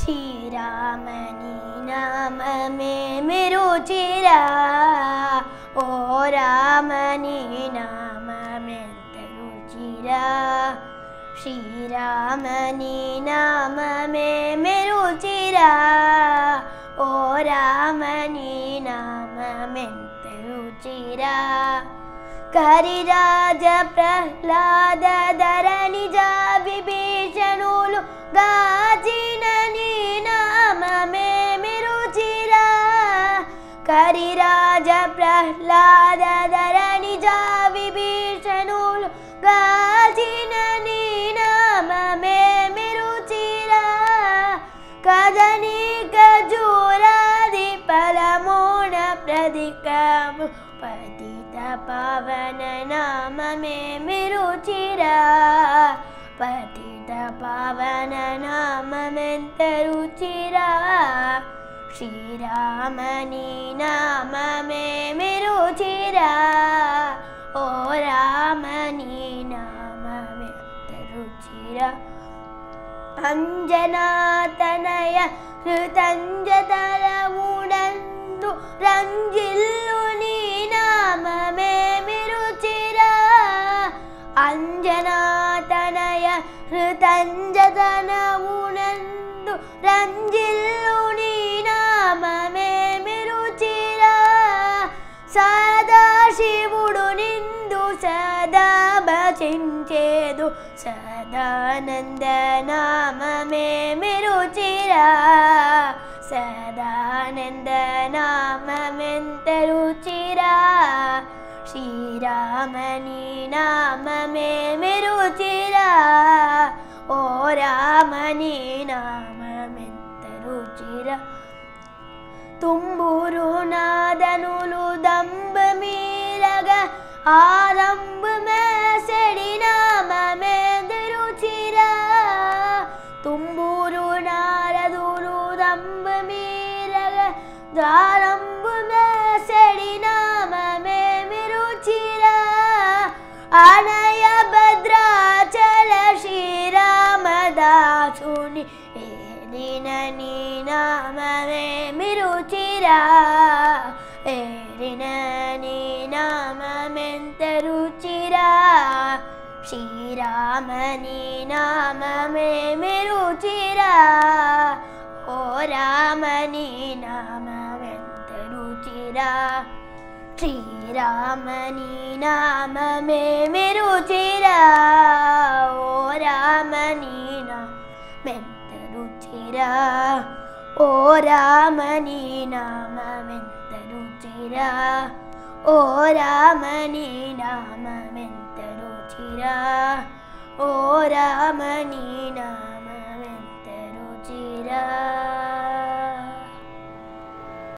ಶ್ರೀರಾಮನಿ ನಾಮ ಮೇ ರುಚಿರಾ ಓ ರಾಮನಿ ನಾಮ ಮೆಂತ ರುಚಿರಾ ಶ್ರೀರಾಮನಿ ನಾಮ ಮೇ ರುಚಿರಾ ಓ ರಾಮನಿ ನಾಮ ಮೆಂತ ರುಚಿರಾ ಕರಿರಾಜ ಪ್ರಹ್ಲಾದ ಧರಣಿಜ ವಿಭೀಷಣುಲು ಗಾಜಿನ ನೀ ನಾಮ ಮೇ ರುಚಿರಾ ಕರಿರಾಜ ಪ್ರಹ್ಲಾದ ಧರಣಿಜ ವಿಭೀಷಣುಲು ಗಾಜಿನ ನೀ ನಾಮ ಮೇ ರುಚಿರಾ ಕದನಿ ಖಜೂರಾದಿ ಫಲಮೋಣ ಪ್ರದಿಕಮು ಪತಿತ ಪಾವನ ನಾಮ ಮೇ ರುಚಿರಾ ಪತಿತ ಪಾವನ ನಾಮ ಮೆಂತ ರುಚಿರಾ ಶ್ರೀರಾಮನಿ ನಾಮ ಮೇ ರುಚಿರಾ ಓ ರಾಮನಿ ನಾಮ ಮೆಂತ ರುಚಿರಾ ಅಂಜನಾತನಯ ಹೃತಂಜತಲ ಉಡಂದು ರಂಜಿಲ್ಲು ನೀ ನಾಮ ಮೇ ರುಚಿರಾ ಅಂಜನಾತನಯ ಹೃತಂಜತನ ಉಡಂದು ರಂಜಿಲ್ಲು ನೀ ನಾಮ ಮೇ ರುಚಿರಾ ಸದಾ ಶಿವುಡು ನಿಂದು ಸದಾ ಭಜಿಂಚೇದು ಸದಾನಂದ ನಾಮ ಮೇ ರುಚಿರಾ ಸದಾನಂದ ನಾಮ ಮೆಂತ ರುಚಿರಾ ಶ್ರೀರಾಮನಿ ನಾಮ ಮೇ ರುಚಿರಾ ಓ ರಾಮನಿ ನಾಮ ಮೆಂತ ರುಚಿರಾ ತುಂಬೂರು ನಾದನುಲು ದಂಬ ಮೀರಗ ಆರಂಭ ಸೆಡಿ ನಾಮ ಮೆಂತ ರುಚಿರಾ ತುಂಬೂರು ನಾರದುಲು ದಂಬ ಮೀರಗ ಆರಂಭ ಸೆಡಿ ನಾಮ ಮೇ ರುಚಿರಾ ಅನಯ ಭದ್ರಾಚಲ ಶ್ರೀರಾಮದಾಸುನಿ ಏರಿನ ನೀ ನಾಮ ಮೇ ರುಚಿರಾ ಏರಿನ ನೀ ನಾಮ ಮೆಂತ ರುಚಿರಾ ಶ್ರೀರಾಮನಿ ನಾಮ ಮೇ ರುಚಿರಾ ಓ ರಾಮನಿ ನಾಮ ಮೆಂತ ರುಚಿರಾ ಶ್ರೀರಾಮನಿ ನಾಮ ಮೇ ರುಚಿರಾ ಓ ರಾಮನಿ ನಾಮ ಮೆಂತ ರುಚಿರಾ ಓ ರಾಮನಿ ನಾಮ ಮೆಂತ ರುಚಿರಾ ಓ ರಾಮನಿ ನಾಮ ಮೆಂತ ರುಚಿರಾ ಓ ರಾಮನಿ ನಾಮ